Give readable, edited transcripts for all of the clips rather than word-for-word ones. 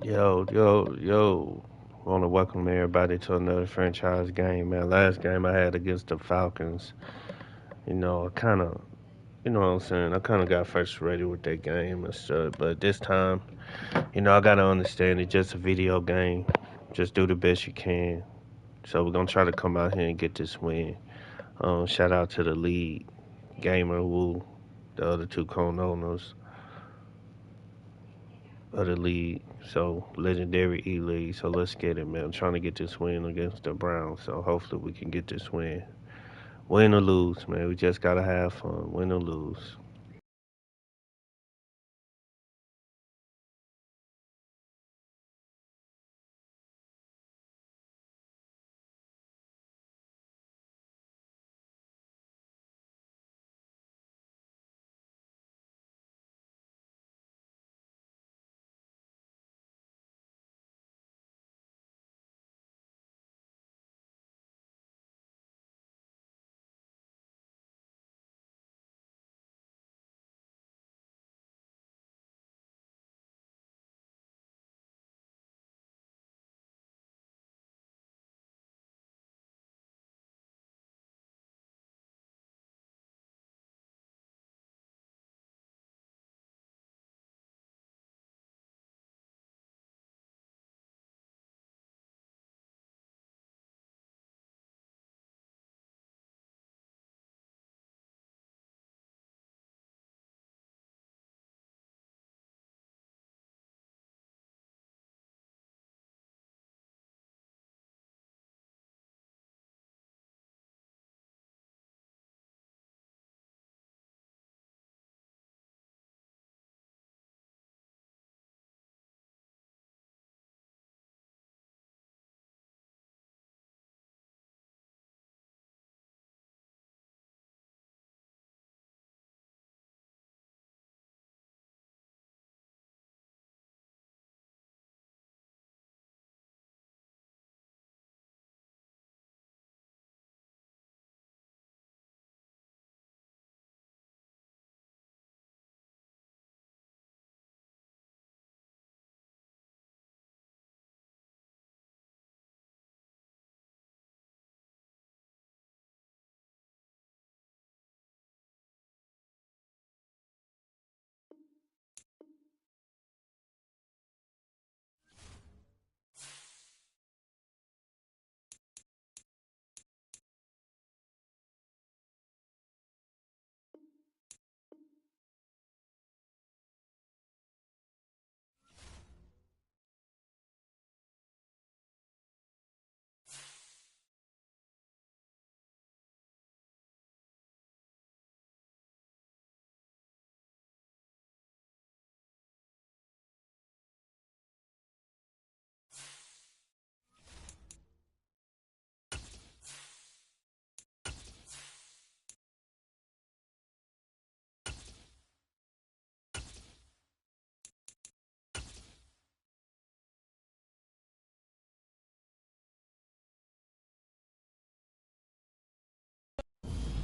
Yo. Want to welcome everybody to another franchise game, man. Last game I had against the Falcons, I kind of, you know what I'm saying? I kind of got frustrated with that game and stuff. But this time, I got to understand it's just a video game. Just do the best you can. So we're going to try to come out here and get this win. Shout out to the lead, Gamer Woo, the other two co-owners of the league. So legendary E League. So let's get it, man. I'm trying to get this win against the Browns. So hopefully we can get this win. Win or lose, man. We just gotta have fun. Win or lose.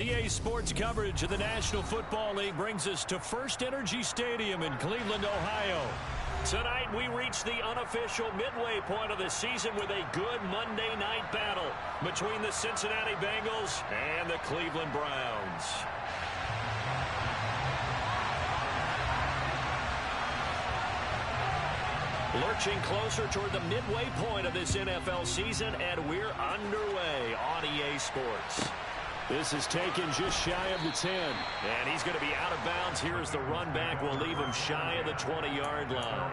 EA Sports coverage of the National Football League brings us to First Energy Stadium in Cleveland, Ohio. Tonight, we reach the unofficial midway point of the season with a good Monday night battle between the Cincinnati Bengals and the Cleveland Browns. Lurching closer toward the midway point of this NFL season, and we're underway on EA Sports. This is taken just shy of the 10. And he's going to be out of bounds here as the run back will leave him shy of the 20-yard line.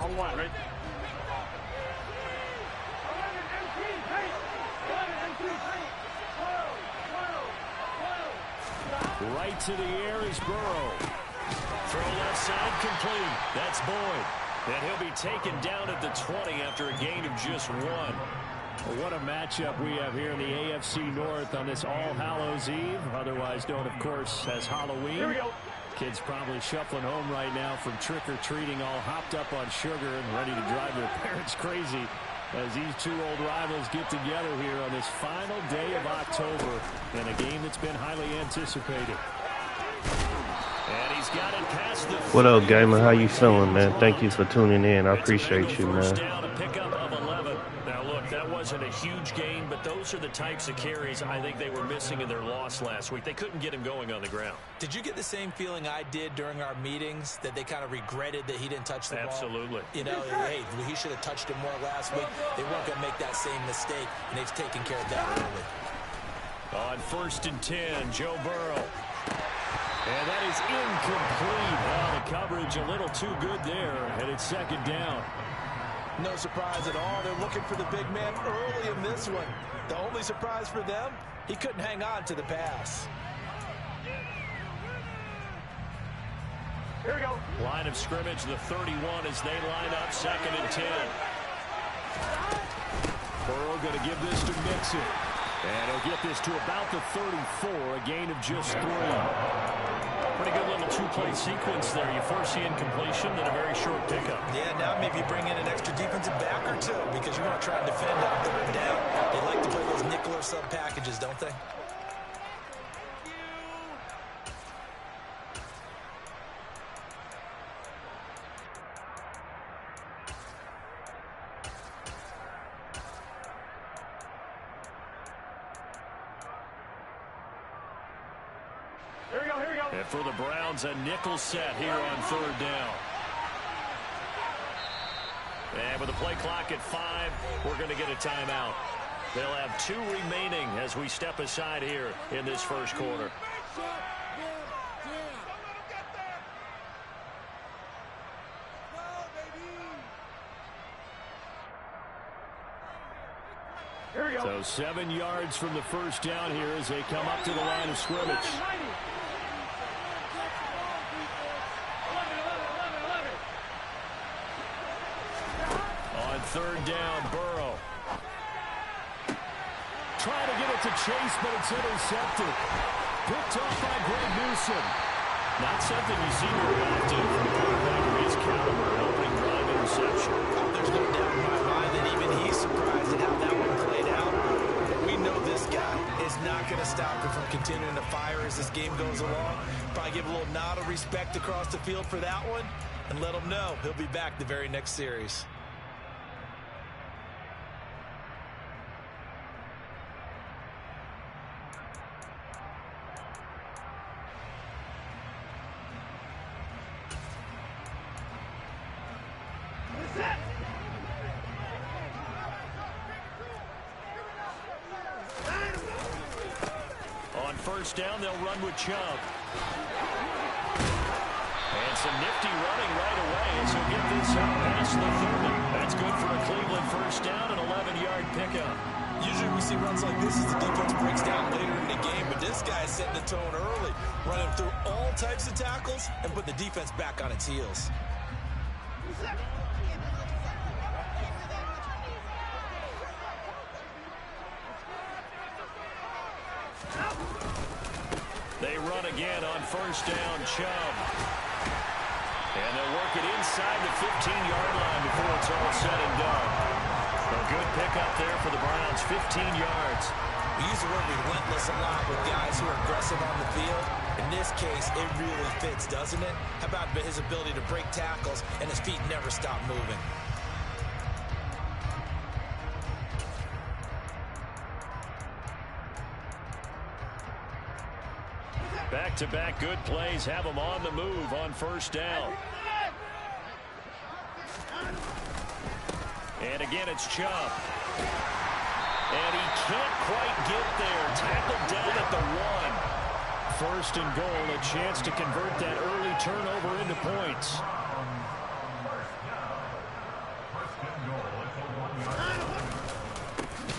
On one, right? Right to the air is Burrow. Throw left side complete. That's Boyd. And he'll be taken down at the 20 after a gain of just one. Well, what a matchup we have here in the AFC North on this All Hallows Eve, otherwise known, of course, as Halloween. Here we go. Kids probably shuffling home right now from trick-or-treating, all hopped up on sugar and ready to drive their parents crazy as these two old rivals get together here on this final day of October in a game that's been highly anticipated. And he's got it past the... What up, gamer? How you feeling, man? Thank you for tuning in. I appreciate you, man. Down, a pickup of 11. Now, look, that wasn't a huge gain, but those are the types of carries I think they were missing in their loss last week. They couldn't get him going on the ground. Did you get the same feeling I did during our meetings, that they kind of regretted that he didn't touch the ball? Absolutely. You know, hey, he should have touched it more last week. They weren't going to make that same mistake, and they've taken care of that early. On 1st and 10, Joe Burrow. And that is incomplete. Well, the coverage a little too good there, and it's 2nd down. No surprise at all. They're looking for the big man early in this one. The only surprise for them, he couldn't hang on to the pass. Here we go. Line of scrimmage, the 31 as they line up, 2nd and 10. Burrow going to give this to Mixon. And he'll get this to about the 34, a gain of just 3. Pretty good little two-play sequence there. You force the incompletion, then a very short pickup. Yeah, now maybe you bring in an extra defensive back or two because you want to try and defend out 3rd down. They like to play those nickel or sub packages, don't they? And for the Browns, a nickel set here on 3rd down. And with the play clock at 5, we're going to get a timeout. They'll have 2 remaining as we step aside here in this first quarter. So 7 yards from the first down here as they come up to the line of scrimmage. On 3rd down, Burrow. Trying to get it to Chase, but it's intercepted. Picked off by Greg Newsom. Not something you see very often from a quarterback of his caliber, an opening drive interception. There's no doubt in my mind that even he's surprised at how that one played out. But we know this guy is not going to stop him from continuing to fire as this game goes along. Probably give a little nod of respect across the field for that one and let him know he'll be back the very next series. On 1st down, they'll run with Chubb. And some nifty running right away as he'll get this out past the 30. That's good for a Cleveland 1st down, an 11-yard pickup. Usually we see runs like this as the defense breaks down later in the game, but this guy is setting the tone early, running through all types of tackles and put the defense back on its heels. They run again on 1st down, Chubb. And they'll work it inside the 15-yard line before it's all said and done. A good pickup there for the Browns, 15 yards. We use the word relentless a lot with guys who are aggressive on the field. In this case, it really fits, doesn't it? How about his ability to break tackles and his feet never stop moving? Back-to-back good plays have them on the move on 1st down. And again, it's Chubb. And he can't quite get there. Tackled down at the 1. 1st and goal, a chance to convert that early turnover into points.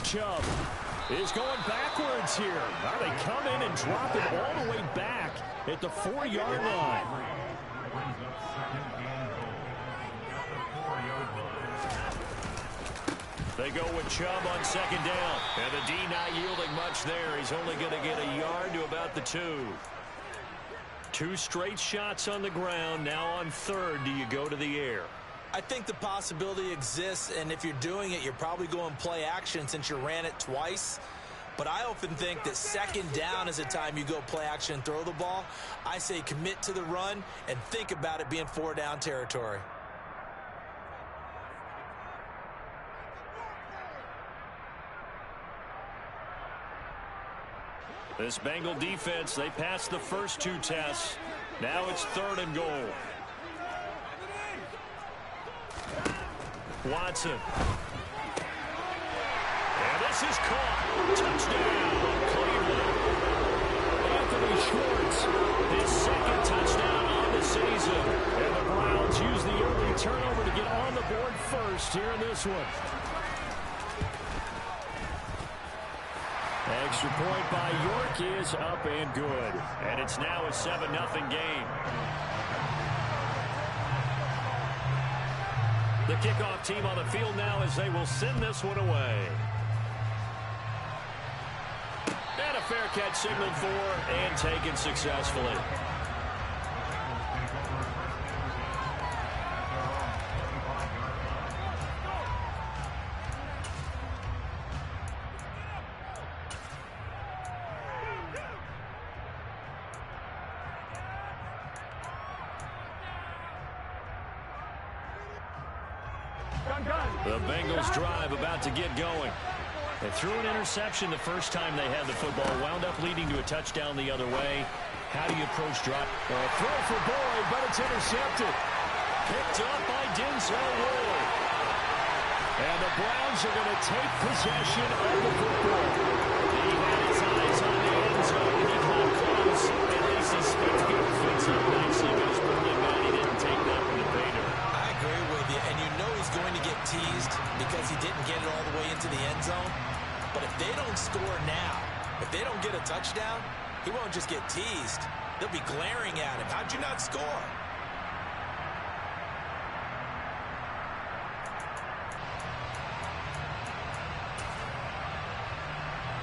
Chubb is going backwards here. Now they come in and drop it all the way back at the 4-yard line. They go with Chubb on 2nd down. And the D not yielding much there. He's only going to get a yard to about the 2. 2 straight shots on the ground. Now on 3rd, do you go to the air? I think the possibility exists, and if you're doing it, you're probably going play action since you ran it twice. But I often think that 2nd down is the time you go play action and throw the ball. I say commit to the run and think about it being 4-down territory. This Bengal defense, they passed the first 2 tests. Now it's 3rd and goal. Watson. And this is caught. Touchdown, Cleveland. Anthony Schwartz, his 2nd touchdown on the season. And the Browns use the early turnover to get on the board first here in this one. Extra point by York is up and good. And it's now a 7-0 game. The kickoff team on the field now as they will send this one away. And a fair catch signaled for and taken successfully. The Bengals drive about to get going. They threw an interception the first time they had the football, wound up leading to a touchdown the other way. How do you approach drop? Throw for Boyd, but it's intercepted. Picked up by Denzel Ward. And the Browns are going to take possession of the football. He had his eyes on the end zone. He got close. At least he spent the offense up nicely, but it's probably bad he didn't take that from the Vader. I agree with you, and you know he's going to get teased because he didn't get it all the way into the end zone. But if they don't score now, if they don't get a touchdown, he won't just get teased. They'll be glaring at him. How'd you not score?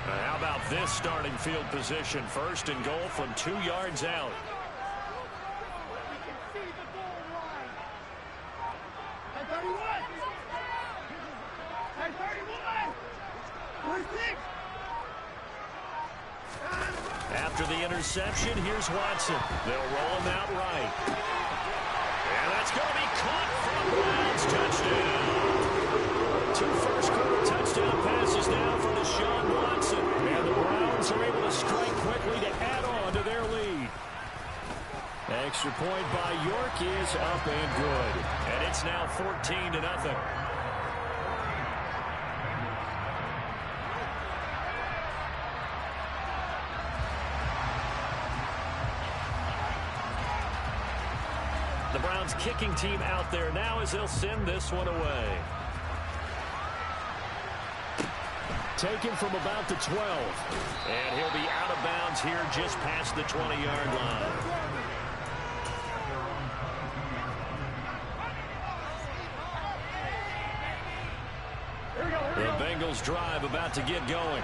How about this starting field position? 1st and goal from 2 yards out. After the interception, here's Watson. They'll roll him out right. And that's going to be caught from Browns. Touchdown. 2 first-quarter touchdown passes now for Deshaun Watson. And the Browns are able to strike quickly to add on to their lead. Extra point by York is up and good. And it's now 14-0. The Browns kicking team out there now as they'll send this one away. Taken from about the 12. And he'll be out of bounds here just past the 20-yard line. The Bengals drive about to get going.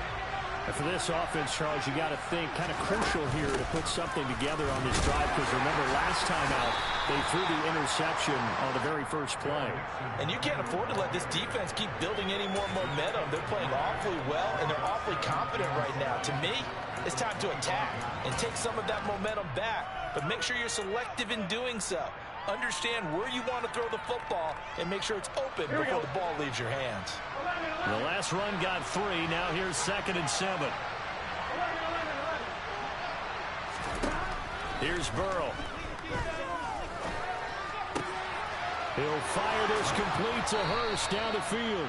And for this offense, Charles, you got to think kind of crucial here to put something together on this drive because remember last time out they threw the interception on the very first play. And you can't afford to let this defense keep building any more momentum. They're playing awfully well and they're awfully confident right now. To me, it's time to attack and take some of that momentum back. But make sure you're selective in doing so. Understand where you want to throw the football and make sure it's open before the ball leaves your hands. The last run got 3. Now here's 2nd and 7. Here's Burrow. He'll fire this complete to Hurst down the field.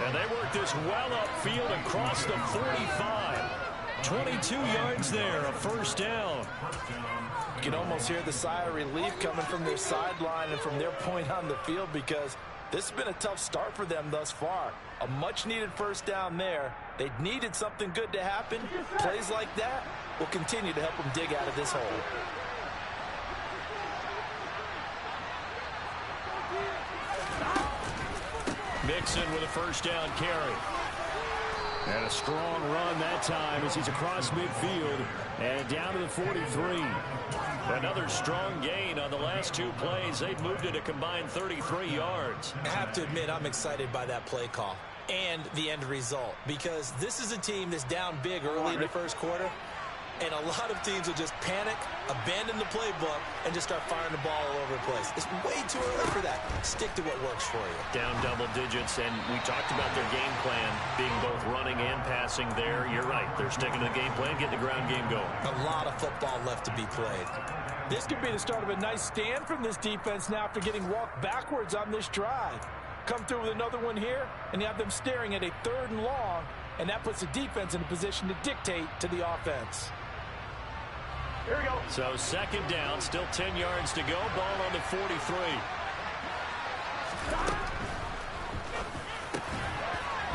And they work this well upfield across the 45. 22 yards there, a 1st down. You can almost hear the sigh of relief coming from their sideline and from their point on the field because this has been a tough start for them thus far. A much-needed 1st down there. They needed something good to happen. Plays like that will continue to help them dig out of this hole. Mixon with a 1st down carry. And a strong run that time as he's across midfield and down to the 43. Another strong gain on the last two plays. They've moved it a combined 33 yards. I have to admit, I'm excited by that play call and the end result, because this is a team that's down big early in the first quarter, and a lot of teams will just panic, abandon the playbook, and just start firing the ball all over the place. It's way too early for that. Stick to what works for you. Down double digits, and we talked about their game plan being both running and passing there. You're right. They're sticking to the game plan, getting the ground game going. A lot of football left to be played. This could be the start of a nice stand from this defense now after getting walked backwards on this drive. Come through with another one here, and you have them staring at a 3rd and long, and that puts the defense in a position to dictate to the offense. Here we go. So second down, still 10 yards to go. Ball on the 43.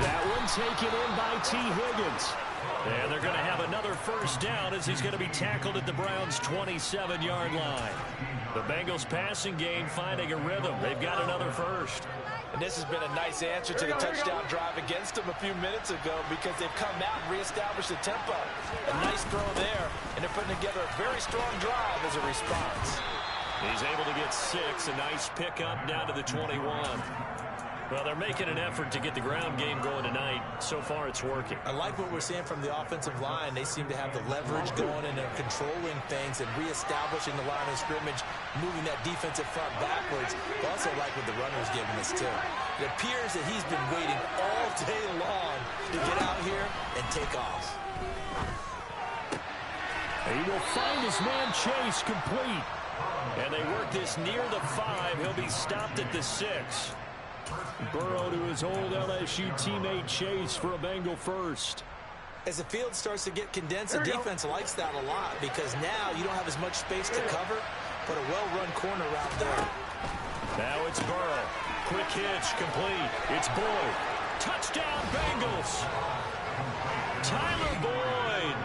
That one taken in by T. Higgins. And they're going to have another first down as he's going to be tackled at the Browns' 27-yard line. The Bengals passing game finding a rhythm. They've got another first. And this has been a nice answer to the touchdown drive against them a few minutes ago, because they've come out and reestablished the tempo. A nice throw there, and they're putting together a very strong drive as a response. He's able to get 6. A nice pickup down to the 21. Well, they're making an effort to get the ground game going tonight. So far, it's working. I like what we're seeing from the offensive line. They seem to have the leverage going, and they're controlling things and reestablishing the line of scrimmage, moving that defensive front backwards. I also like what the runner's giving us, too. It appears that he's been waiting all day long to get out here and take off. He will find his man Chase complete. And they work this near the 5. He'll be stopped at the 6. Burrow to his old LSU teammate Chase for a Bengal first. As the field starts to get condensed, the defense likes that a lot, because now you don't have as much space to cover. Put a well-run corner out there. Now it's Burrow. Quick hitch, complete. It's Boyd. Touchdown, Bengals. Tyler Boyd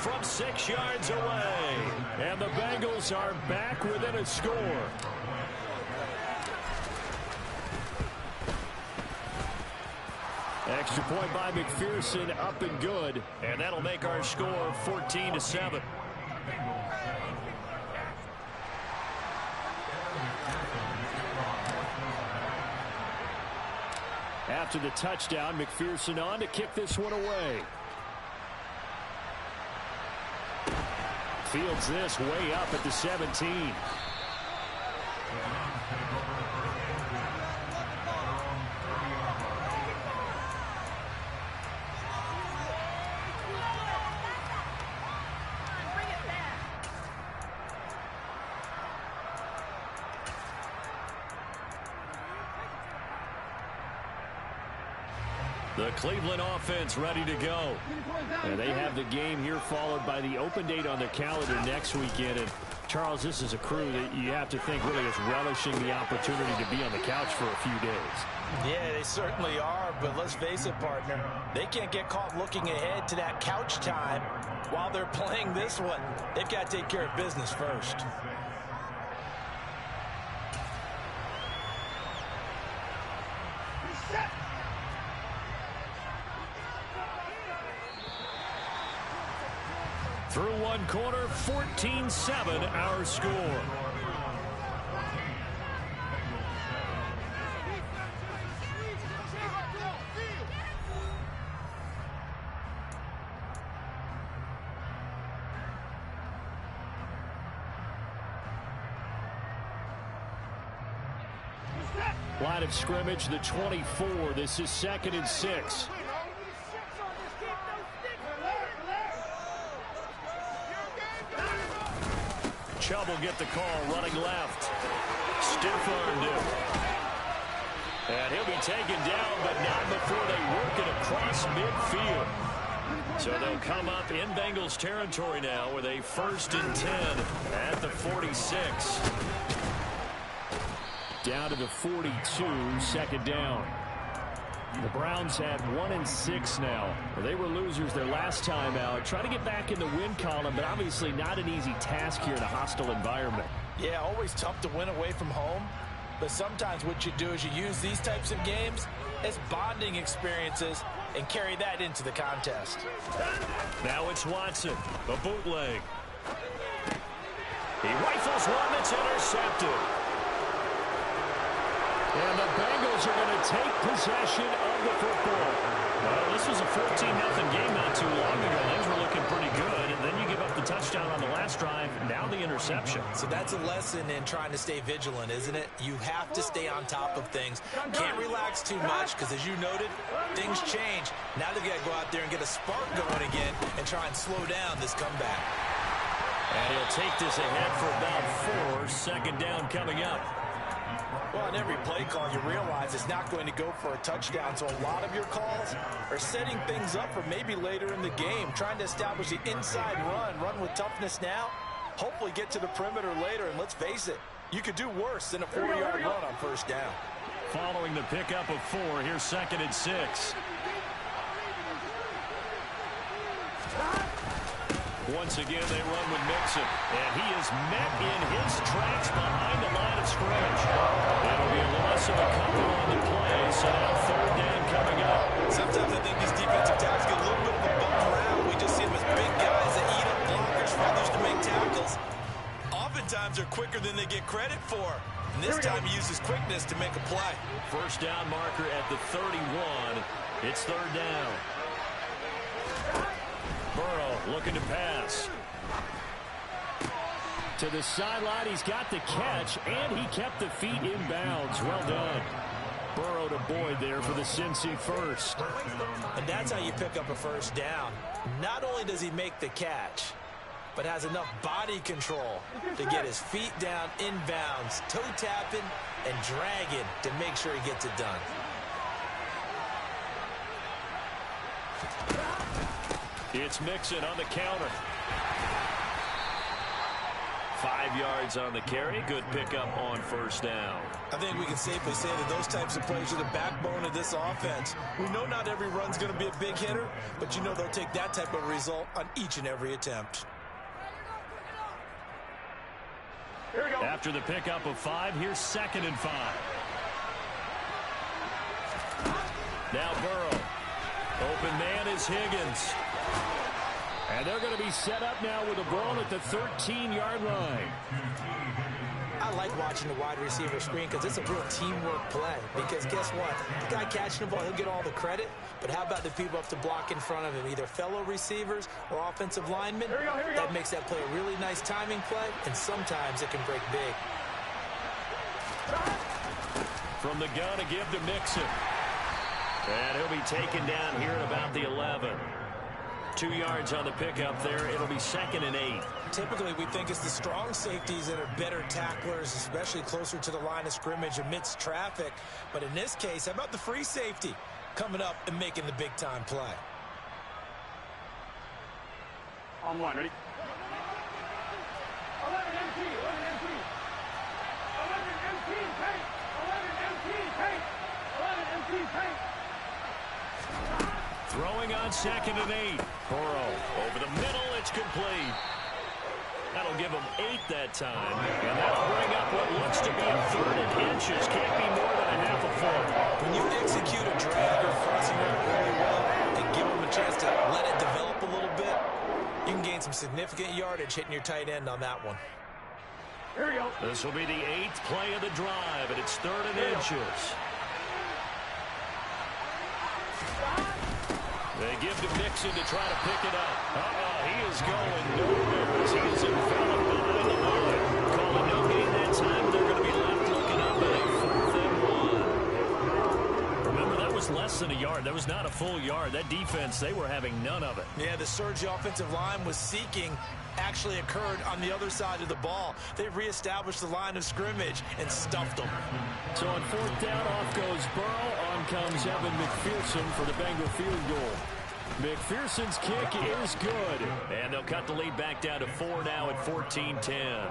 from 6 yards away. And the Bengals are back within a score. Extra point by McPherson, up and good. And that'll make our score 14-7. After the touchdown, McPherson on to kick this one away. Fields this way up at the 17. The Cleveland offense ready to go. And they have the game here followed by the open date on their calendar next weekend. And Charles, this is a crew that you have to think really is relishing the opportunity to be on the couch for a few days. Yeah, they certainly are, but let's face it, partner. They can't get caught looking ahead to that couch time while they're playing this one. They've got to take care of business first. Through one quarter, 14-7 our score. Line of scrimmage, the 24. This is 2nd and 6. Chubb will get the call running left. Stiff-armed him. And he'll be taken down, but not before they work it across midfield. So they'll come up in Bengals territory now with a 1st and 10 at the 46. Down to the 42, 2nd down. The Browns had 1 and 6 now. Well, they were losers their last time out. Try to get back in the win column, but obviously not an easy task here in a hostile environment. Yeah, always tough to win away from home. But sometimes what you do is you use these types of games as bonding experiences and carry that into the contest. Now it's Watson, the bootleg. He rifles one that's intercepted. And the Bengals are going to take possession of the football. Well, this was a 14-0 game not too long ago. Things were looking pretty good, and then you give up the touchdown on the last drive, now the interception. So that's a lesson in trying to stay vigilant, isn't it? You have to stay on top of things. Can't relax too much because, as you noted, things change. Now they've got to go out there and get a spark going again and try and slow down this comeback. And he'll take this ahead for about 4. Second down coming up. Well, on every play call, you realize it's not going to go for a touchdown. So a lot of your calls are setting things up for maybe later in the game, trying to establish the inside run with toughness now, hopefully get to the perimeter later. And let's face it, you could do worse than a 4-yard run on first down. Following the pickup of 4, here's 2nd and 6. Once again, they run with Mixon, and he is met in his tracks behind the line of scrimmage. It'll be a loss of a couple on the play, so now 3rd down coming up. Sometimes I think these defensive tackles get a little bit of a bump around. We just see them as big guys that eat up blockers for others to make tackles. Oftentimes, they're quicker than they get credit for. And this time, he uses quickness to make a play. First down marker at the 31. It's 3rd down. Burrow looking to pass. To the sideline, he's got the catch, and he kept the feet in bounds. Well done. Burrow to Boyd there for the Cincy first. And that's how you pick up a first down. Not only does he make the catch, but has enough body control to get his feet down in bounds, toe tapping and dragging to make sure he gets it done. It's Mixon on the counter. 5 yards on the carry. Good pickup on first down. I think we can safely say that those types of plays are the backbone of this offense. We know not every run's going to be a big hitter, but you know they'll take that type of result on each and every attempt. After the pickup of 5, here's 2nd and 5. Now Burrow. Open man is Higgins. And they're going to be set up now with a ball at the 13-yard line. I like watching the wide receiver screen because it's a real teamwork play. Because guess what? The guy catching the ball, he'll get all the credit. But how about the people up to block in front of him, either fellow receivers or offensive linemen? That makes that play a really nice timing play, and sometimes it can break big. From the gun, a give to Mixon. And he'll be taken down here at about the 11. 2 yards on the pickup there. It'll be 2nd and 8. Typically, we think it's the strong safeties that are better tacklers, especially closer to the line of scrimmage amidst traffic. But in this case, how about the free safety coming up and making the big-time play? On one, ready? 11 MT, 11 MT. 11 MT paint. 11 MT paint. 11 MT paint. Throwing on 2nd and 8. Burrow over the middle. It's complete. That'll give him 8 that time. And that'll bring up what looks to be a 3rd and inches. Can't be more than a half a foot. When you execute a drag or crossing route really well and give him a chance to let it develop a little bit, you can gain some significant yardage hitting your tight end on that one. Here we go. This will be the 8th play of the drive, and it's 3rd and inches. They give to Mixon to try to pick it up. He is going nowhere as he is enveloped behind the line. Calling no gain that time. They're going to be left looking up at a 4th and 1. Remember, that was less than a yard. That was not a full yard. That defense, they were having none of it. Yeah, the surge the offensive line was seeking actually occurred on the other side of the ball. They reestablished the line of scrimmage and stuffed them. So on 4th down, off goes Burrow. On comes Evan McPherson for the Bengal field goal. McPherson's kick is good. And they'll cut the lead back down to 4 now at 14-10.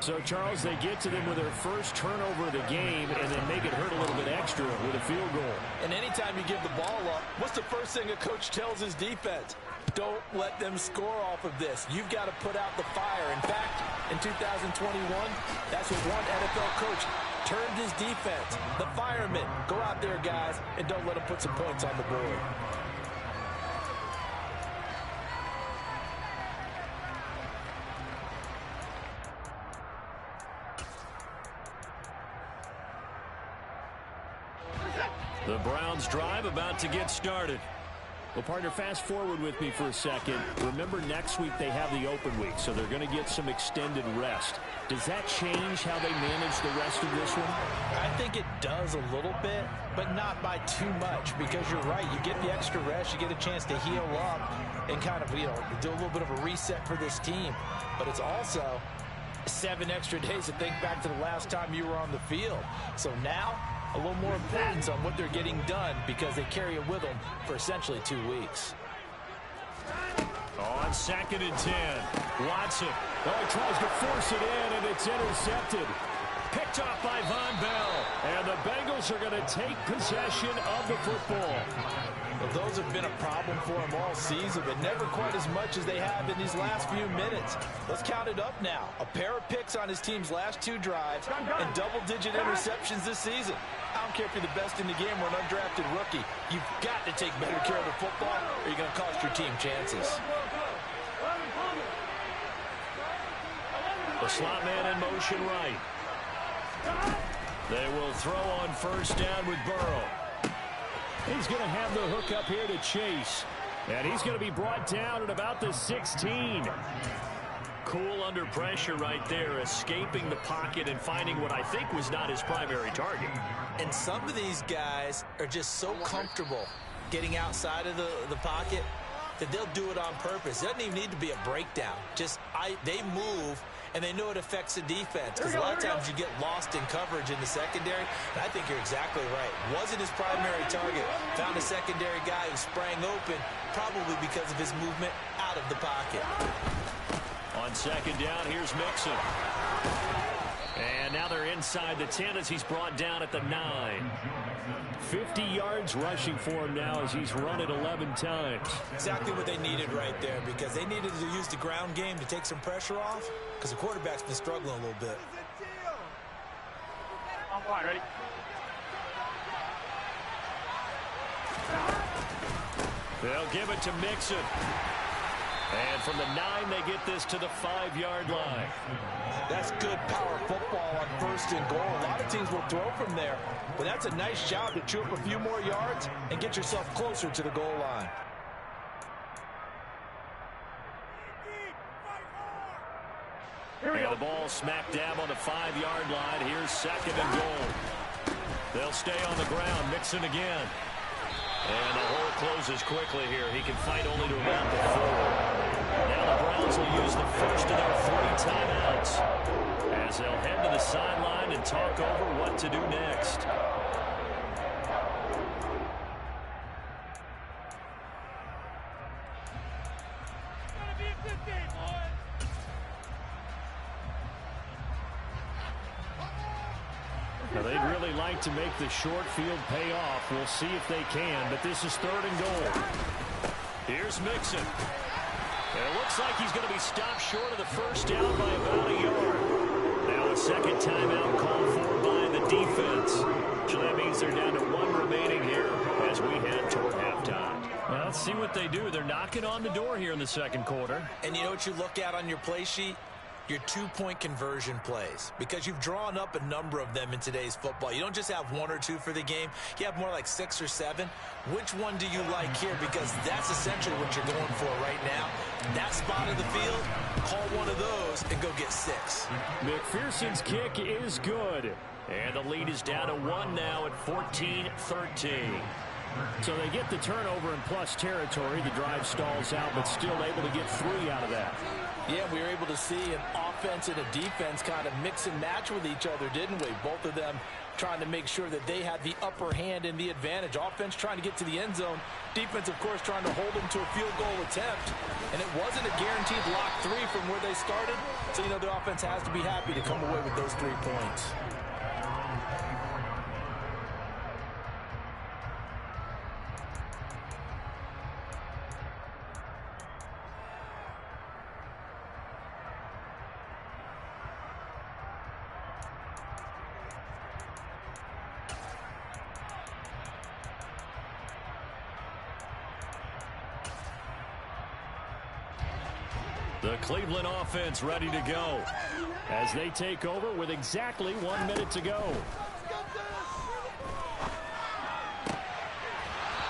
So, Charles, they get to them with their first turnover of the game and then make it hurt a little bit extra with a field goal. And anytime you give the ball up, what's the first thing a coach tells his defense? Don't let them score off of this. You've got to put out the fire. In fact, in 2021, that's what one NFL coach turned his defense. The firemen, go out there, guys, and don't let them put some points on the board. The Browns drive about to get started. Well, partner, fast forward with me for a second. Remember, next week they have the open week, so they're going to get some extended rest. Does that change how they manage the rest of this one? I think it does a little bit, but not by too much, because you're right. You get the extra rest. You get a chance to heal up and kind of, do a little bit of a reset for this team. But it's also 7 extra days to think back to the last time you were on the field. So now, a little more importance on what they're getting done because they carry it with them for essentially 2 weeks. On 2nd and 10, Watson. Oh, he tries to force it in, and it's intercepted. Picked off by Von Bell. And the Bengals are going to take possession of the football. Well, those have been a problem for them all season, but never quite as much as they have in these last few minutes. Let's count it up now. A pair of picks on his team's last 2 drives and double-digit interceptions this season. I don't care if you're the best in the game or an undrafted rookie. You've got to take better care of the football or you're going to cost your team chances. The slot man in motion right. They will throw on 1st down with Burrow. He's going to have the hook up here to Chase. And he's going to be brought down at about the 16. Cool under pressure right there, escaping the pocket and finding what I think was not his primary target. And some of these guys are just so comfortable getting outside of the pocket that they'll do it on purpose. It doesn't even need to be a breakdown. They move, and they know it affects the defense. Because a lot of times you get lost in coverage in the secondary. And I think you're exactly right. Wasn't his primary target. Found a secondary guy who sprang open, probably because of his movement out of the pocket. On 2nd down, here's Mixon. And now they're inside the 10 as he's brought down at the 9. 50 yards rushing for him now as he's run it 11 times. Exactly what they needed right there, because they needed to use the ground game to take some pressure off, because the quarterback's been struggling a little bit. On line, ready? They'll give it to Mixon. And from the 9, they get this to the 5-yard line. That's good power football on 1st and goal. A lot of teams will throw from there, but that's a nice job to chew up a few more yards and get yourself closer to the goal line. And the ball smack dab on the 5-yard line. Here's 2nd and goal. They'll stay on the ground. Mixon again. And the hole closes quickly here. He can fight only to about the 4. Now the Browns will use the first of their 3 timeouts as they'll head to the sideline and talk over what to do next. Now, they'd really like to make the short field pay off. We'll see if they can, but this is 3rd and goal. Here's Mixon. And it looks like he's going to be stopped short of the 1st down by about a yard. Now a 2nd timeout called for by the defense. So that means they're down to 1 remaining here as we head toward halftime. Well, let's see what they do. They're knocking on the door here in the 2nd quarter. And you know what you look at on your play sheet? Your 2-point conversion plays, because you've drawn up a number of them in today's football. You don't just have 1 or 2 for the game. You have more like 6 or 7. Which one do you like here? Because that's essentially what you're going for right now. That spot of the field, call one of those and go get 6. McPherson's kick is good. And the lead is down to 1 now at 14-13. So they get the turnover in plus territory. The drive stalls out, but still able to get 3 out of that. Yeah, we were able to see an offense and a defense kind of mix and match with each other, didn't we? Both of them trying to make sure that they had the upper hand and the advantage. Offense trying to get to the end zone. Defense, of course, trying to hold them to a field goal attempt. And it wasn't a guaranteed lock 3 from where they started. So, you know, the offense has to be happy to come away with those 3 points. The Cleveland offense ready to go as they take over with exactly 1 minute to go.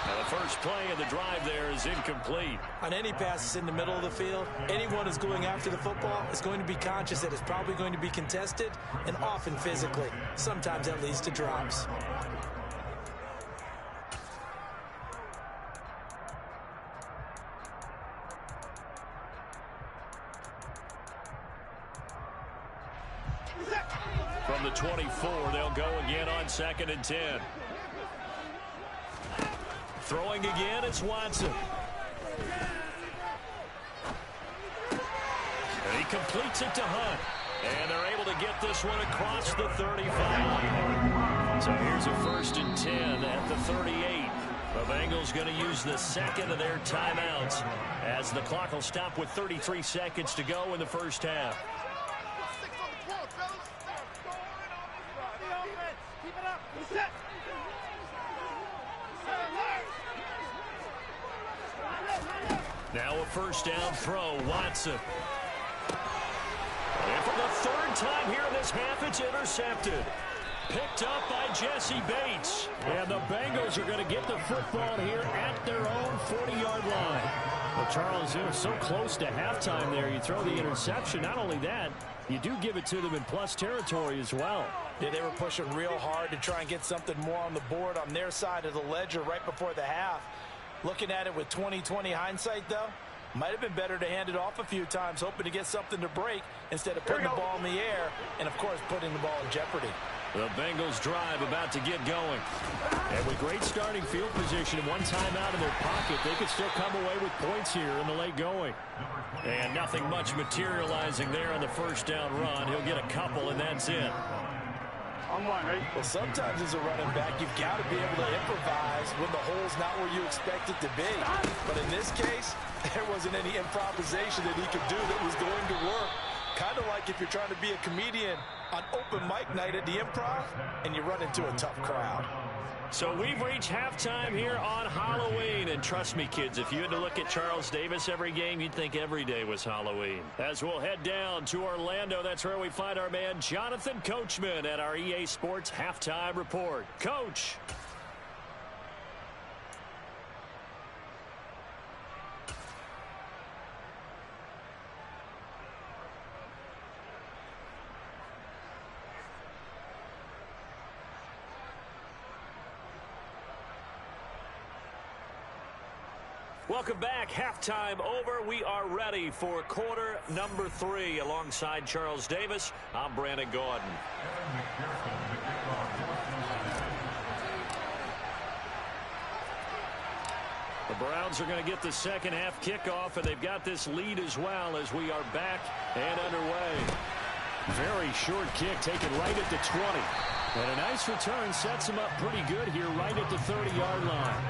Now the first play of the drive there is incomplete. On any passes in the middle of the field, anyone who's going after the football is going to be conscious that it's probably going to be contested and often physically. Sometimes that leads to drops. From the 24, they'll go again on 2nd and 10. Throwing again, it's Watson. And he completes it to Hunt. And they're able to get this one across the 35. So here's a 1st and 10 at the 38. The Bengals going to use the second of their timeouts as the clock will stop with 33 seconds to go in the first half. Now a 1st down throw, Watson. And for the 3rd time here in this half, it's intercepted. Picked up by Jesse Bates. And the Bengals are going to get the football here at their own 40-yard line. Well, Charles, it was so close to halftime there. You throw the interception. Not only that, you do give it to them in plus territory as well. Yeah, they were pushing real hard to try and get something more on the board on their side of the ledger right before the half. Looking at it with 20/20 hindsight, though, might have been better to hand it off a few times, hoping to get something to break instead of putting the ball in the air and, of course, putting the ball in jeopardy. The Bengals drive about to get going. And with great starting field position and one timeout in their pocket, they could still come away with points here in the late going. And nothing much materializing there on the 1st down run. He'll get a couple, and that's it. Well, sometimes as a running back, you've got to be able to improvise when the hole's not where you expect it to be. But in this case, there wasn't any improvisation that he could do that was going to work. Kind of like if you're trying to be a comedian on open mic night at the Improv and you run into a tough crowd. So we've reached halftime here on Halloween. And trust me, kids, if you had to look at Charles Davis every game, you'd think every day was Halloween. As we'll head down to Orlando, that's where we find our man Jonathan Coachman at our EA Sports Halftime Report. Coach. Welcome back. Halftime over. We are ready for quarter number 3. Alongside Charles Davis, I'm Brandon Gordon. The Browns are going to get the second half kickoff, and they've got this lead as well as we are back and underway. Very short kick taken right at the 20. And a nice return sets him up pretty good here right at the 30-yard line.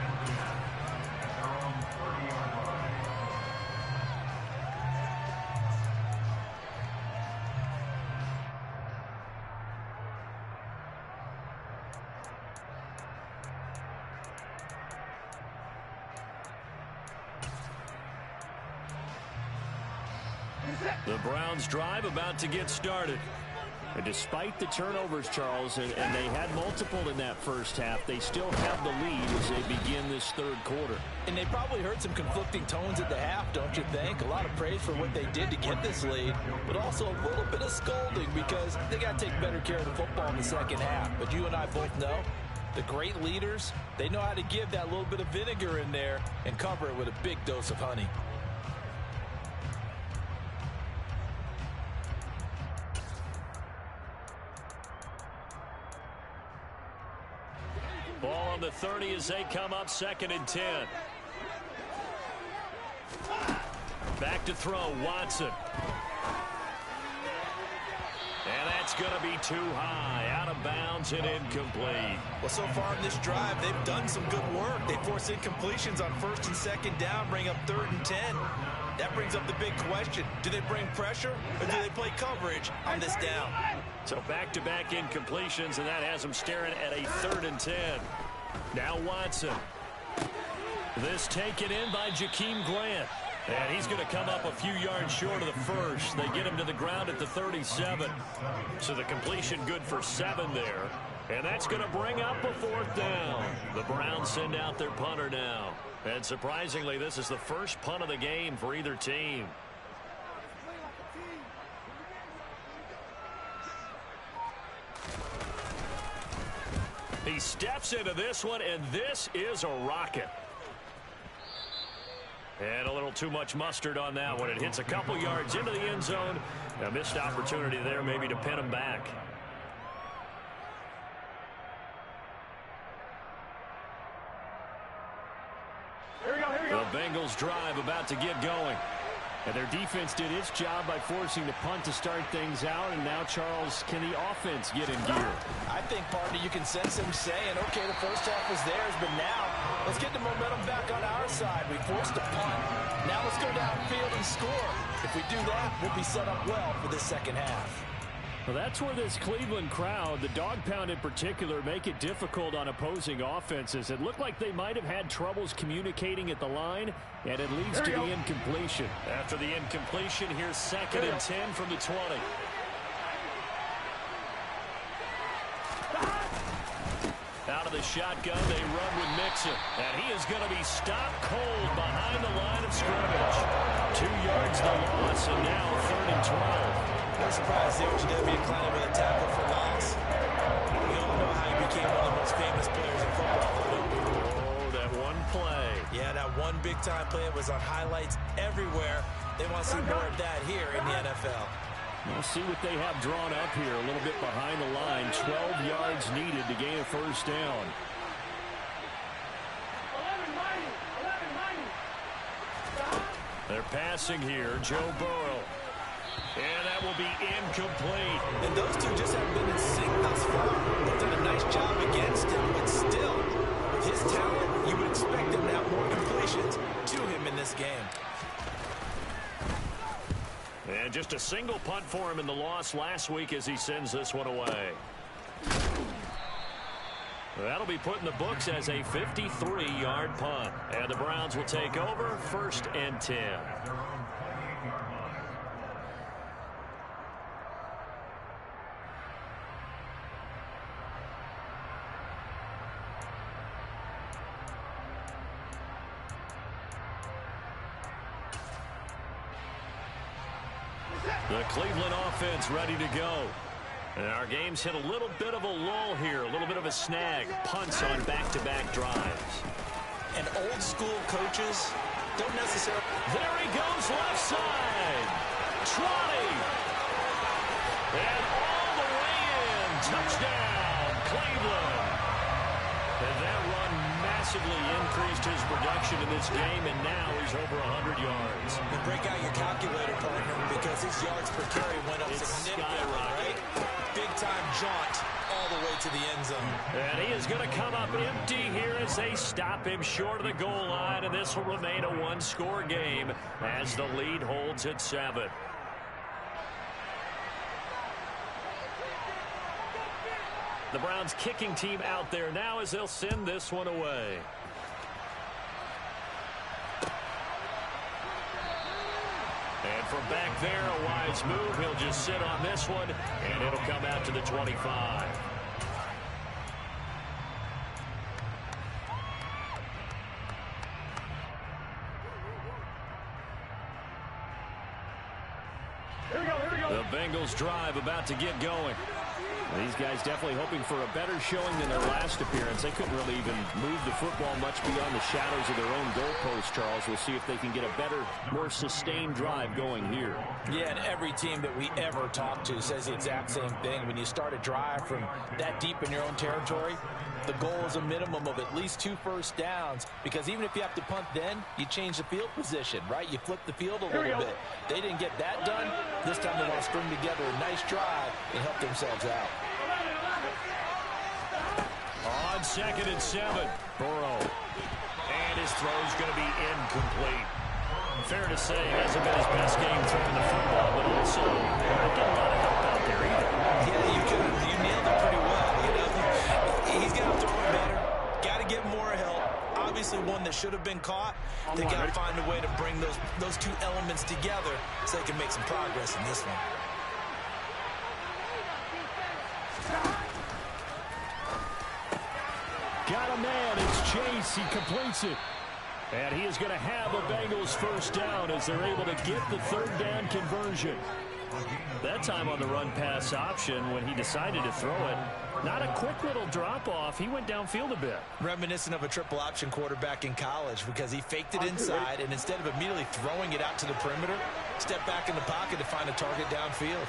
The Browns drive about to get started. And despite the turnovers, Charles, and they had multiple in that first half, they still have the lead as they begin this 3rd quarter. And they probably heard some conflicting tones at the half, don't you think? A lot of praise for what they did to get this lead, but also a little bit of scolding because they got to take better care of the football in the second half. But you and I both know the great leaders, they know how to give that little bit of vinegar in there and cover it with a big dose of honey. Ball on the 30 as they come up 2nd and 10. Back to throw, Watson. And that's going to be too high, out of bounds and incomplete. Well, so far in this drive, they've done some good work. They force incompletions on 1st and 2nd down, bring up 3rd and 10. That brings up the big question. Do they bring pressure or do they play coverage on this down? So back-to-back incompletions, and that has them staring at a 3rd and 10. Now Watson. This taken in by Jakeem Grant. And he's going to come up a few yards short of the first. They get him to the ground at the 37. So the completion good for 7 there. And that's going to bring up a 4th down. The Browns send out their punter now. And surprisingly, this is the first punt of the game for either team. He steps into this one, and this is a rocket. And a little too much mustard on that one. It hits a couple yards into the end zone. A missed opportunity there maybe to pin him back. Here we go, here we go. The Bengals drive about to get going. And their defense did its job by forcing the punt to start things out. And now, Charles, can the offense get in gear? I think, partner, you can sense him saying, okay, the first half was theirs, but now let's get the momentum back on our side. We forced a punt. Now let's go downfield and score. If we do that, we'll be set up well for this second half. Well, that's where this Cleveland crowd, the dog pound in particular, make it difficult on opposing offenses. It looked like they might have had troubles communicating at the line, and it leads to the incompletion. After the incompletion, here's 2nd and 10 from the 20. Out of the shotgun, they run with Mixon. And he is going to be stopped cold behind the line of scrimmage. 2 yards the loss, and now 3rd and 12. No surprise there, JW inclined with a tackle for loss. We all know how he became one of the most famous players in football. Oh, that one play. Yeah, that one big-time play was on highlights everywhere. They want to see more of that here in the NFL. We'll see what they have drawn up here. A little bit behind the line. 12 yards needed to gain a first down. 11-90. They're passing here. Joe Burrow. And that will be incomplete. And those two just haven't been in sync thus far. They've done a nice job against him, but still, with his talent, you would expect him to have more completions to him in this game. And just a single punt for him in the loss last week as he sends this one away. That'll be put in the books as a 53-yard punt. And the Browns will take over 1st and 10. The Cleveland offense ready to go. And our game's hit a little bit of a lull here, a little bit of a snag. Punts on back-to-back drives. And old school coaches don't necessarily... There he goes left side. 20. And all the way in. Touchdown, Cleveland. And that run massively increased his production in this game, and now he's over 100 yards. And break out your calculator, partner, because his yards per carry went up significantly, right? Big-time jaunt all the way to the end zone. And he is going to come up empty here as they stop him short of the goal line, and this will remain a one-score game as the lead holds at 7. The Browns kicking team out there now as they'll send this one away. And from back there, a wise move. He'll just sit on this one, and it'll come out to the 25. Here we go, here we go. The Bengals drive about to get going. These guys definitely hoping for a better showing than their last appearance. They couldn't really even move the football much beyond the shadows of their own goalpost, Charles. We'll see if they can get a better, more sustained drive going here. Yeah, and every team that we ever talk to says the exact same thing. When you start a drive from that deep in your own territory, the goal is a minimum of at least 2 first downs, because even if you have to punt then, you change the field position, right? You flip the field a little bit. They didn't get that done. This time they want to string together a nice drive and help themselves out. On 2nd and 7, Burrow. And his throw's going to be incomplete. Fair to say, it hasn't been his best game throwing the football, but also not getting a lot of help out there either. Yeah, you nailed it pretty well. You know, he's got to throw it better. Got to get more help. Obviously won the should have been caught. They got to find a way to bring those two elements together so they can make some progress in this one. Got a man. It's Chase. He completes it. And he is going to have a Bengals first down as they're able to get the third down conversion. That time on the run-pass option when he decided to throw it. Not a quick little drop-off. He went downfield a bit. Reminiscent of a triple option quarterback in college because he faked it inside, and instead of immediately throwing it out to the perimeter, stepped back in the pocket to find a target downfield.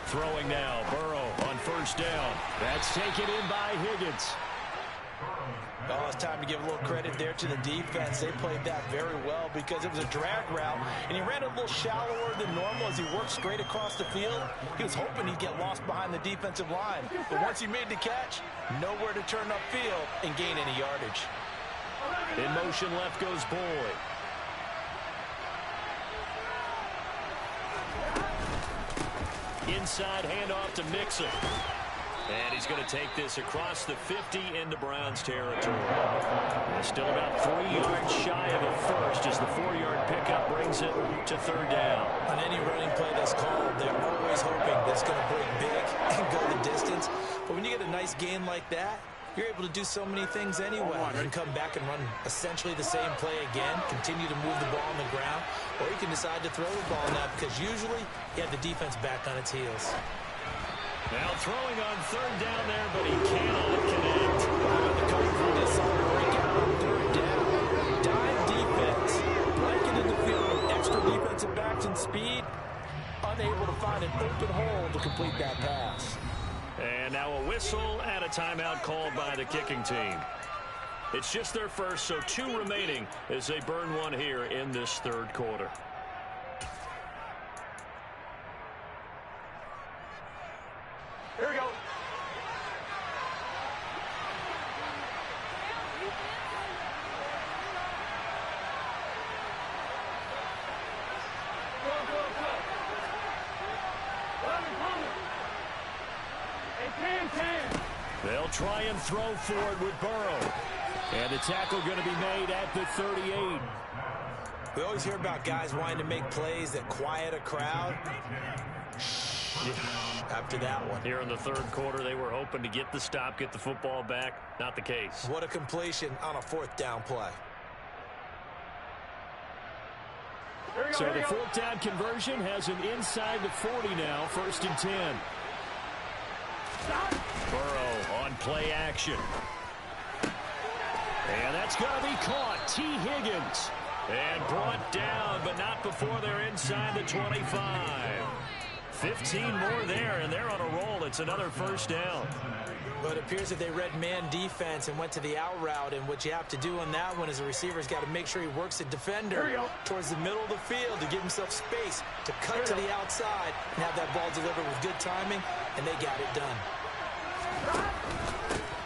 Throwing now, Burrow on first down. That's taken in by Higgins. Oh, it's time to give a little credit there to the defense. They played that very well because it was a drag route, and he ran a little shallower than normal as he worked straight across the field. He was hoping he'd get lost behind the defensive line, but once he made the catch, nowhere to turn upfield and gain any yardage. In motion, left goes Boyd. Inside handoff to Mixon. And he's going to take this across the 50 into Browns territory. Still about 3 yards shy of a first as the 4-yard pickup brings it to third down. On any running play that's called, they're always hoping that's going to break big and go the distance. But when you get a nice gain like that, you're able to do so many things anyway. You can come back and run essentially the same play again, continue to move the ball on the ground, or you can decide to throw the ball now because usually you have the defense back on its heels. Now throwing on third down there, but he cannot connect. The cover for this on the breakout on third down. Dime defense. Blanket in the field with extra defensive backs and speed. Unable to find an open hole to complete that pass. And now a whistle and a timeout called by the kicking team. It's just their first, so 2 remaining as they burn one here in this third quarter. Here we go. They'll try and throw for it with Burrow. And the tackle going to be made at the 38. We always hear about guys wanting to make plays that quiet a crowd. After that one. Here in the third quarter, they were hoping to get the stop, get the football back. Not the case. What a completion on a 4th down play. So the 4th down conversion has him inside the 40 now, 1st and 10. Burrow on play action. And that's going to be caught. T. Higgins. And brought down, but not before they're inside the 25. 15 more there, and they're on a roll. It's another first down. But it appears that they read man defense and went to the out route, and what you have to do on that one is the receiver's got to make sure he works the defender towards the middle of the field to give himself space to cut to the outside and have that ball delivered with good timing, and they got it done.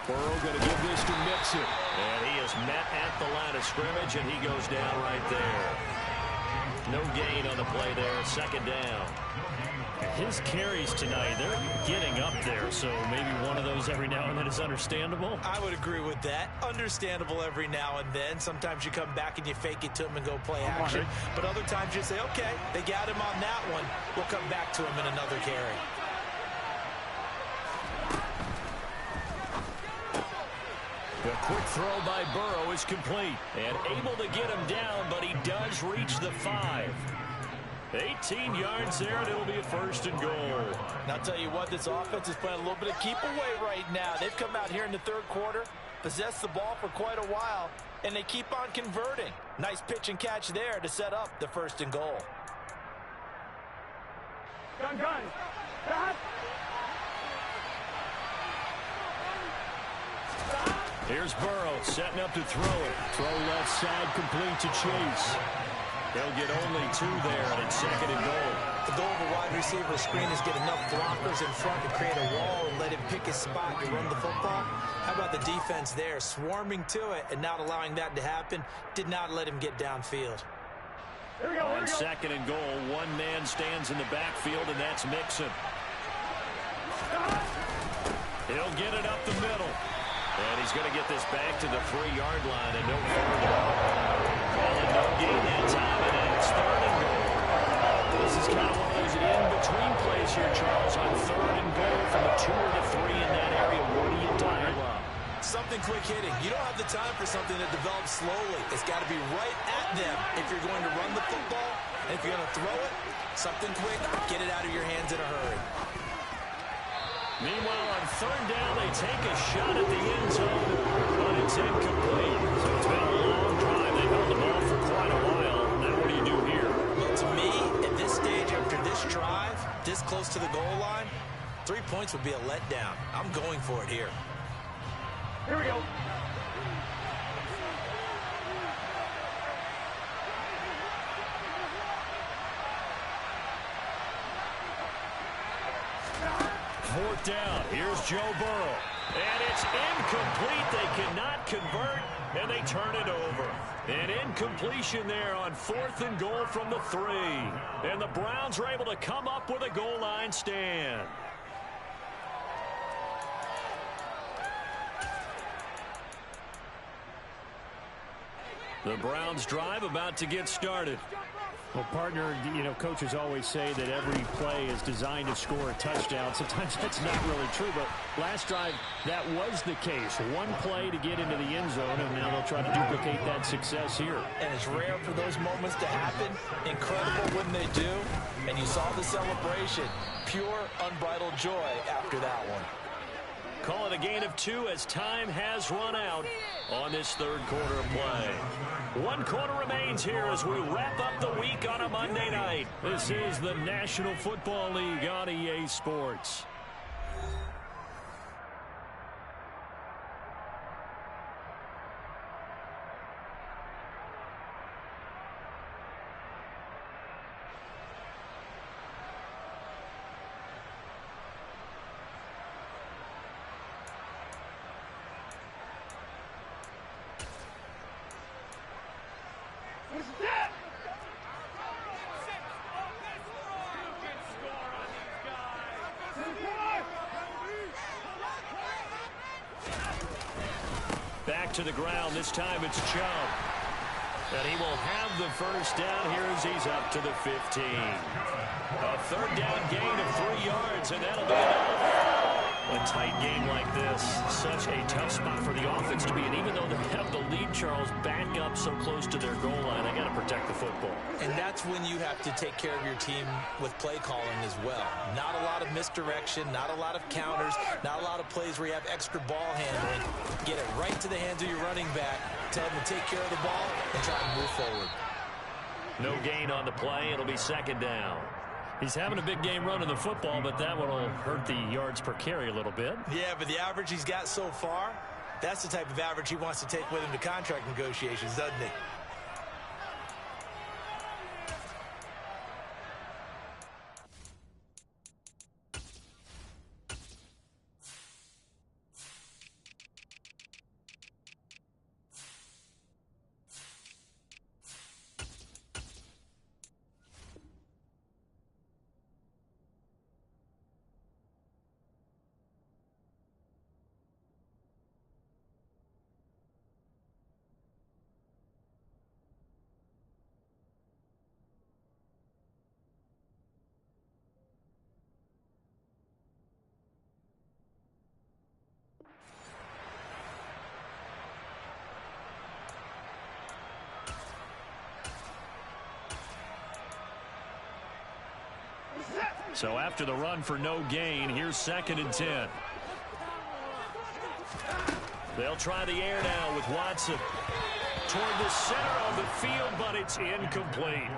Burrow going to give this to Mixon. And he is met at the line of scrimmage, and he goes down right there. No gain on the play there, 2nd down. His carries tonight, they're getting up there, so maybe one of those every now and then is understandable. I would agree with that. Understandable every now and then. Sometimes you come back and you fake it to him and go play action. But other times you say, okay, they got him on that one. We'll come back to him in another carry. The quick throw by Burrow is complete and able to get him down, but he does reach the 5. 18 yards there, and it'll be a 1st and goal. And I'll tell you what, this offense is playing a little bit of keep away right now. They've come out here in the third quarter, possessed the ball for quite a while, and they keep on converting. Nice pitch and catch there to set up the 1st and goal. Gun. Stop. Here's Burrow setting up to throw it. Throw left side complete to Chase. They'll get only 2 there, and it's 2nd and goal. The goal of a wide receiver screen is get enough blockers in front to create a wall and let him pick his spot to run the football. How about the defense there, swarming to it and not allowing that to happen? Did not let him get downfield. On second and goal, one man stands in the backfield, and that's Mixon. He'll get it up the middle. And he's going to get this back to the 3-yard line and no further. Calling no gain that time, and it's third and goal. This is kind of one of those in-between plays here, Charles, on third and goal from the 2 or the 3 in that area. What do you dial up? Something quick hitting. You don't have the time for something that develops slowly. It's got to be right at them if you're going to run the football. And if you're going to throw it, something quick, get it out of your hands in a hurry. Meanwhile, on third down, they take a shot at the end zone, but it's incomplete. So it's been a long drive. They've held the ball for quite a while. Now what do you do here? Well, to me, at this stage, after this drive, this close to the goal line, 3 points would be a letdown. I'm going for it here. Here we go. Fourth down. Here's Joe Burrow. And it's incomplete. They cannot convert, and they turn it over. An incompletion there on fourth and goal from the 3. And the Browns are able to come up with a goal line stand. The Browns drive about to get started. Well, partner, coaches always say that every play is designed to score a touchdown. Sometimes that's not really true, but last drive, that was the case. One play to get into the end zone, and now they'll try to duplicate that success here. And it's rare for those moments to happen. Incredible when they do. And you saw the celebration. Pure, unbridled joy after that one. Call it a gain of 2 as time has run out on this third quarter of play. 1 quarter remains here as we wrap up the week on a Monday night. This is the National Football League on EA Sports. Back to the ground. This time it's Chubb. And he will have the first down here as he's up to the 15. A third down gain of 3 yards, and that'll be enough. A tight game like this, such a tough spot for the offense to be in. Even though they have the lead, Charles, back up so close to their goal line, they got to protect the football. And that's when you have to take care of your team with play calling as well. Not a lot of misdirection, not a lot of counters, not a lot of plays where you have extra ball handling. Get it right to the hands of your running back, tell them to take care of the ball, and try to move forward. No gain on the play. It'll be second down. He's having a big game running the football, but that one will hurt the yards per carry a little bit. Yeah, but the average he's got so far, that's the type of average he wants to take with him to contract negotiations, doesn't he? So after the run for no gain, here's second and 10. They'll try the air now with Watson. Toward the center of the field, but it's incomplete.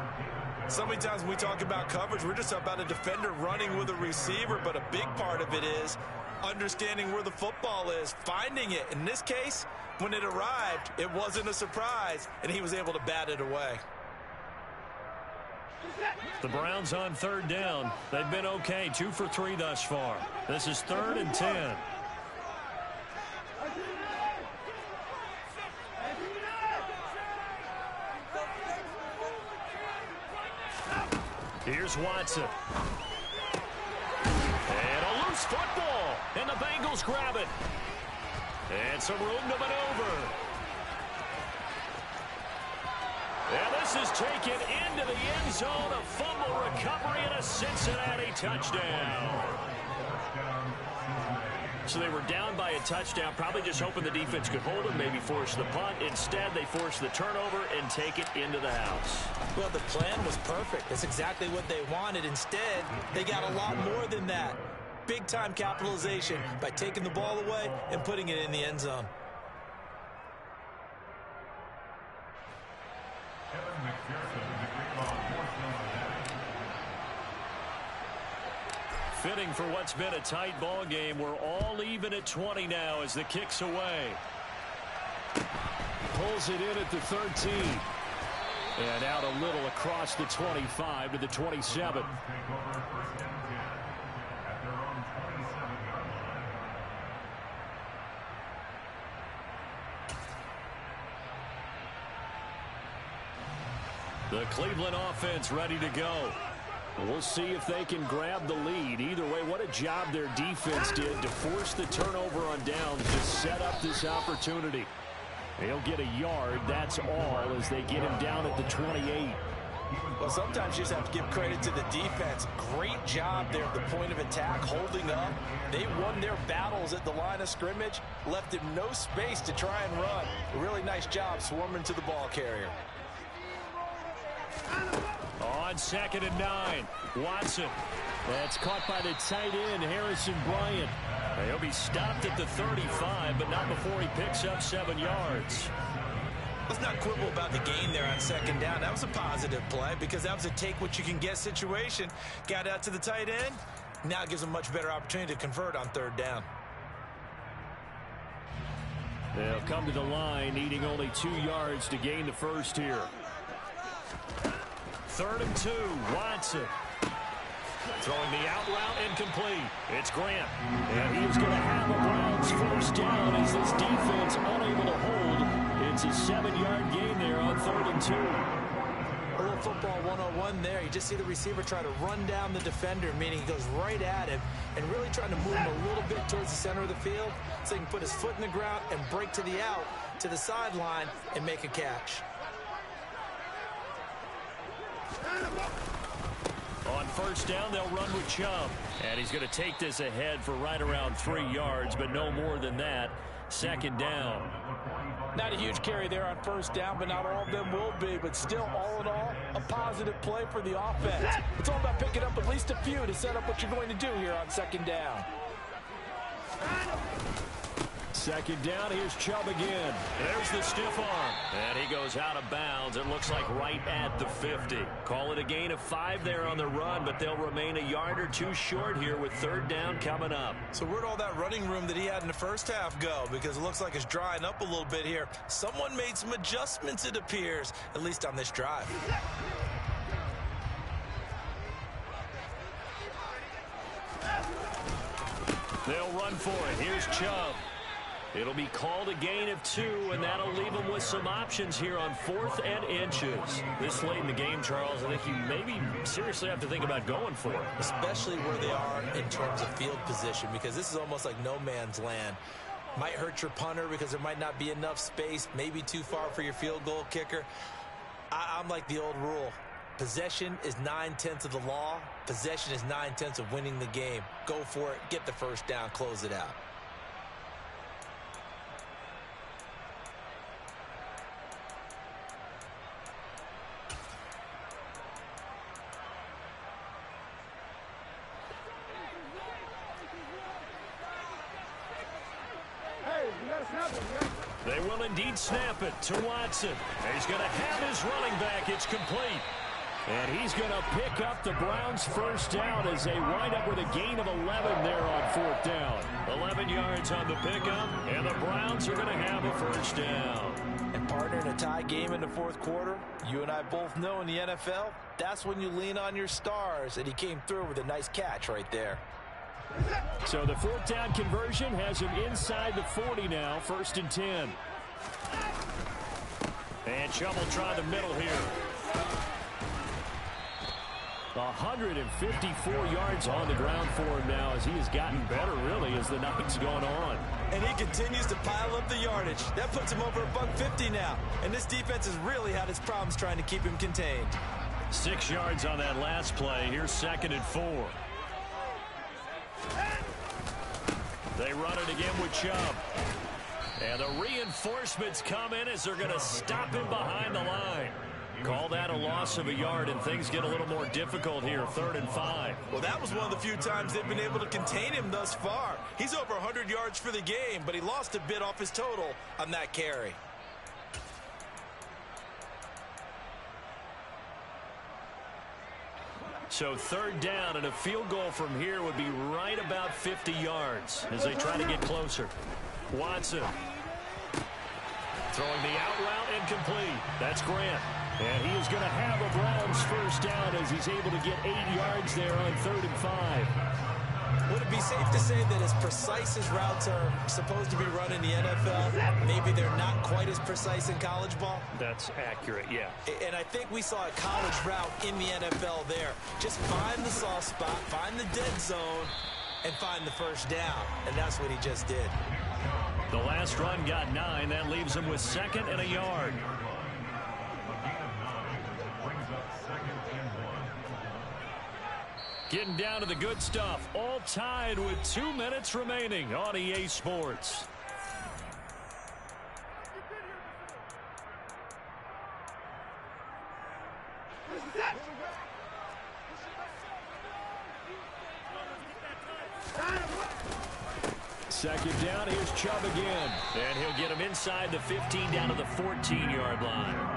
So many times when we talk about coverage, we're just about a defender running with a receiver, but a big part of it is understanding where the football is, finding it. In this case, when it arrived, it wasn't a surprise, and he was able to bat it away. The Browns on third down. They've been okay, 2 for 3 thus far. This is third and 10. Here's Watson. And a loose football. And the Bengals grab it. And some room to maneuver. And this is taken into the end zone. A fumble recovery and a Cincinnati touchdown. So they were down by a touchdown, probably just hoping the defense could hold them, maybe force the punt. Instead, they forced the turnover and take it into the house. Well, the plan was perfect. That's exactly what they wanted. Instead, they got a lot more than that. Big-time capitalization by taking the ball away and putting it in the end zone. Fitting for what's been a tight ball game. We're all even at 20 now as the kick's away. Pulls it in at the 13. And out a little across the 25 to the 27. The Cleveland offense ready to go. We'll see if they can grab the lead. Either way, what a job their defense did to force the turnover on downs to set up this opportunity. They'll get a yard, that's all, as they get him down at the 28. Well, sometimes you just have to give credit to the defense. Great job there at the point of attack, holding up. They won their battles at the line of scrimmage, left him no space to try and run. A really nice job swarming to the ball carrier. On 2nd and 9, Watson. That's caught by the tight end, Harrison Bryant. He'll be stopped at the 35, but not before he picks up 7 yards. Let's not quibble about the gain there on 2nd down. That was a positive play because that was a take-what-you-can-get situation. Got out to the tight end. Now it gives them a much better opportunity to convert on 3rd down. They'll come to the line, needing only 2 yards to gain the first here. 3rd and 2, Watson. Throwing the out route incomplete. It's Grant. And he's going to have a Browns first down as this defense unable to hold. It's a 7-yard gain there on 3rd and 2. A little football 101 there. You just see the receiver try to run down the defender, meaning he goes right at him and really trying to move him a little bit towards the center of the field so he can put his foot in the ground and break to the out, to the sideline, and make a catch. On 1st down, they'll run with Chubb. And he's going to take this ahead for right around 3 yards, but no more than that. 2nd down. Not a huge carry there on 1st down, but not all of them will be. But still, all in all, a positive play for the offense. It's all about picking up at least a few to set up what you're going to do here on 2nd down. 2nd down, here's Chubb again. There's the stiff arm. And he goes out of bounds. It looks like right at the 50. Call it a gain of 5 there on the run, but they'll remain a yard or 2 short here with 3rd down coming up. So where'd all that running room that he had in the first half go? Because it looks like it's drying up a little bit here. Someone made some adjustments, it appears, at least on this drive. They'll run for it. Here's Chubb. It'll be called a gain of 2, and that'll leave them with some options here on 4th and inches. This late in the game, Charles, I think you maybe seriously have to think about going for it. Especially where they are in terms of field position, because this is almost like no man's land. Might hurt your punter because there might not be enough space, maybe too far for your field goal kicker. I'm like the old rule. Possession is 9/10 of the law. Possession is 9/10 of winning the game. Go for it, get the first down, close it out. They will indeed snap it to Watson. He's going to have his running back. It's complete. And he's going to pick up the Browns' first down as they wind up with a gain of 11 there on 4th down. 11 yards on the pickup, and the Browns are going to have a first down. And partner, in a tie game in the 4th quarter, you and I both know in the NFL, that's when you lean on your stars, and he came through with a nice catch right there. So the 4th down conversion has him inside the 40 now, 1st and 10. And Chubb will try the middle here. 154 yards on the ground for him now as he has gotten better, really, as the night's gone on. And he continues to pile up the yardage. That puts him over $150 now. And this defense has really had its problems trying to keep him contained. 6 yards on that last play. Here's 2nd and 4. They run it again with Chubb. And the reinforcements come in as they're going to stop him behind the line. Call that a loss of a yard, and things get a little more difficult here. 3rd and 5. Well, that was one of the few times they've been able to contain him thus far. He's over 100 yards for the game, but he lost a bit off his total on that carry. So 3rd down, and a field goal from here would be right about 50 yards as they try to get closer. Watson throwing the out route incomplete. That's Grant. And he is going to have a Browns first down as he's able to get 8 yards there on 3rd and 5. Would it be safe to say that as precise as routes are supposed to be run in the NFL, maybe they're not quite as precise in college ball? That's accurate, yeah. And I think we saw a college route in the NFL there. Just find the soft spot, find the dead zone, and find the first down. And that's what he just did. The last run got 9. That leaves him with 2nd and a yard. Getting down to the good stuff. All tied with 2 minutes remaining on EA Sports. Second down, here's Chubb again. And he'll get him inside the 15 down to the 14-yard line.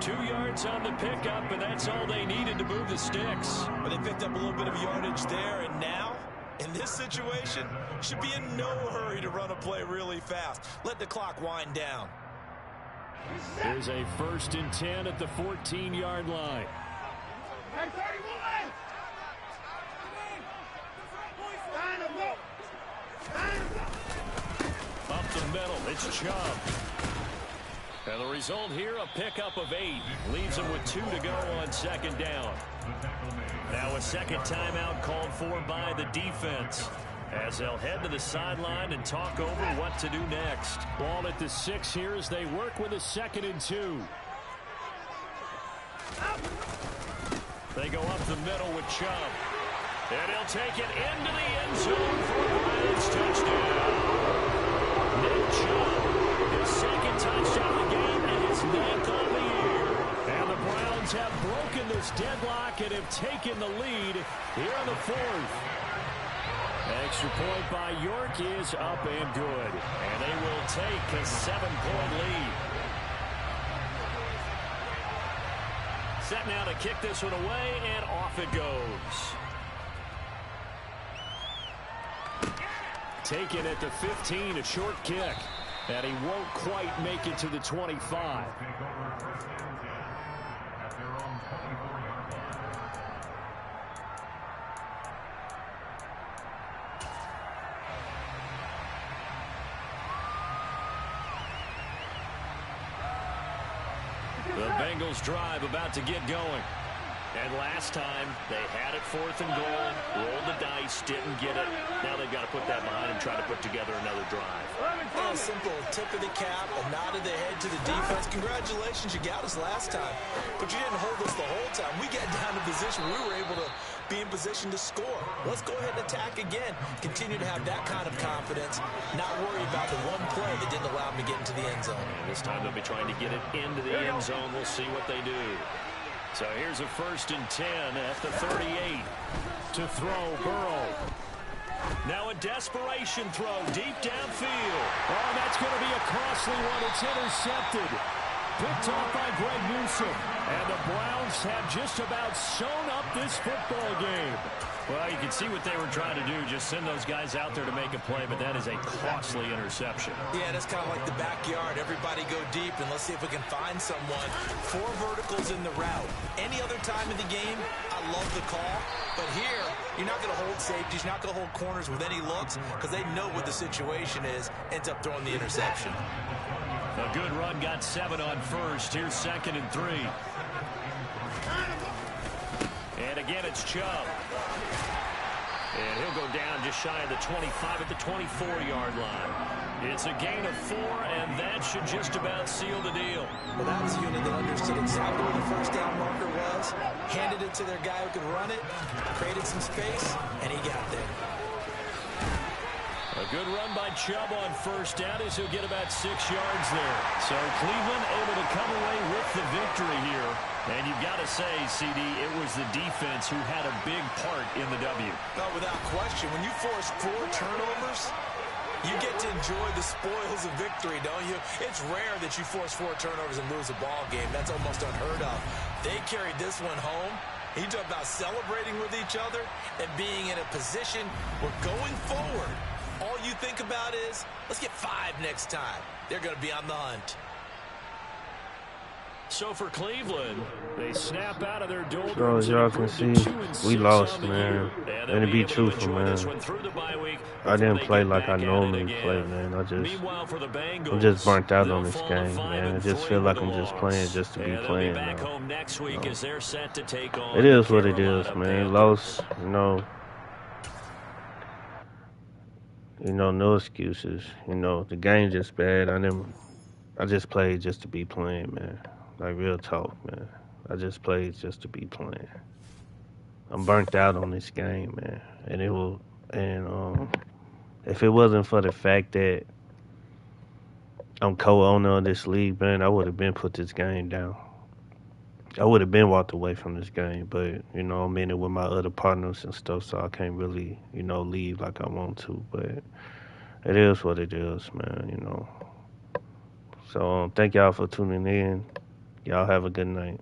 2 yards on the pickup, and that's all they needed to move the sticks. But they picked up a little bit of yardage there, and now, in this situation, should be in no hurry to run a play really fast. Let the clock wind down. There's a 1st and 10 at the 14-yard line. Up the middle, it's Chubb. And the result here, a pickup of 8. Leaves him with 2 to go on 2nd down. Now a second timeout called for by the defense, as they'll head to the sideline and talk over what to do next. Ball at the 6 here as they work with a 2nd and 2. They go up the middle with Chubb. And he'll take it into the end zone for a Browns touchdown. Nick Chubb, his 2nd touchdown of the game and his 9th on the year. And the Browns have broken this deadlock and have taken the lead here in the 4th. Extra point by York is up and good. And they will take a 7-point lead. Set now to kick this one away, and off it goes. Taken at the 15, a short kick. And he won't quite make it to the 25. The Bengals drive about to get going. And last time, they had it 4th and goal, rolled the dice, didn't get it. Now they've got to put that behind and try to put together another drive. A simple tip of the cap, a nod of the head to the defense. Congratulations, you got us last time. But you didn't hold us the whole time. We got down to position. We were able to be in position to score. Let's go ahead and attack again. Continue to have that kind of confidence. Not worry about the one play that didn't allow them to get into the end zone. And this time they'll be trying to get it into the end zone. We'll see what they do. So here's a 1st and 10 at the 38. To throw, Burrow. Now a desperation throw deep downfield. Oh, that's going to be a costly one. It's intercepted. Picked off by Greg Newsome. And the Browns have just about sewn up this football game. Well, you can see what they were trying to do, just send those guys out there to make a play, but that is a costly interception. Yeah, that's kind of like the backyard. Everybody go deep, and let's see if we can find someone. 4 verticals in the route. Any other time in the game, I love the call. But here, you're not going to hold safeties, you're not going to hold corners with any looks, because they know what the situation is, ends up throwing the interception. A good run, got 7 on 1st. Here's 2nd and 3. And again, it's Chubb. And he'll go down just shy of the 25 at the 24-yard line. It's a gain of 4, and that should just about seal the deal. Well, that was a unit that understood exactly where the first down marker was, handed it to their guy who could run it, created some space, and he got there. A good run by Chubb on first down as he'll get about 6 yards there. So Cleveland able to come away with the victory here. And you've got to say, CD, it was the defense who had a big part in the W. No, without question. When you force 4 turnovers, you get to enjoy the spoils of victory, don't you? It's rare that you force 4 turnovers and lose a ball game. That's almost unheard of. They carried this one home. You talk about celebrating with each other and being in a position where going forward, all you think about is, let's get 5 next time. They're going to be on the hunt. So for Cleveland, they snap out of their So doldrums. as y'all can see, we lost, man. And to be truthful, man, I didn't play like I normally play, man. I'm just burnt out on this game, man. I just feel like I'm just playing just to be playing now. It is what it is, man. Lost, no excuses. The game just bad. I just played just to be playing, man. Like, real talk, man. I just played just to be playing. I'm burnt out on this game, man. And if it wasn't for the fact that I'm co-owner of this league, man, I would have been put this game down. I would have been walked away from this game, but, I'm in it with my other partners and stuff, so I can't really, leave like I want to. But it is what it is, man, So thank y'all for tuning in. Y'all have a good night.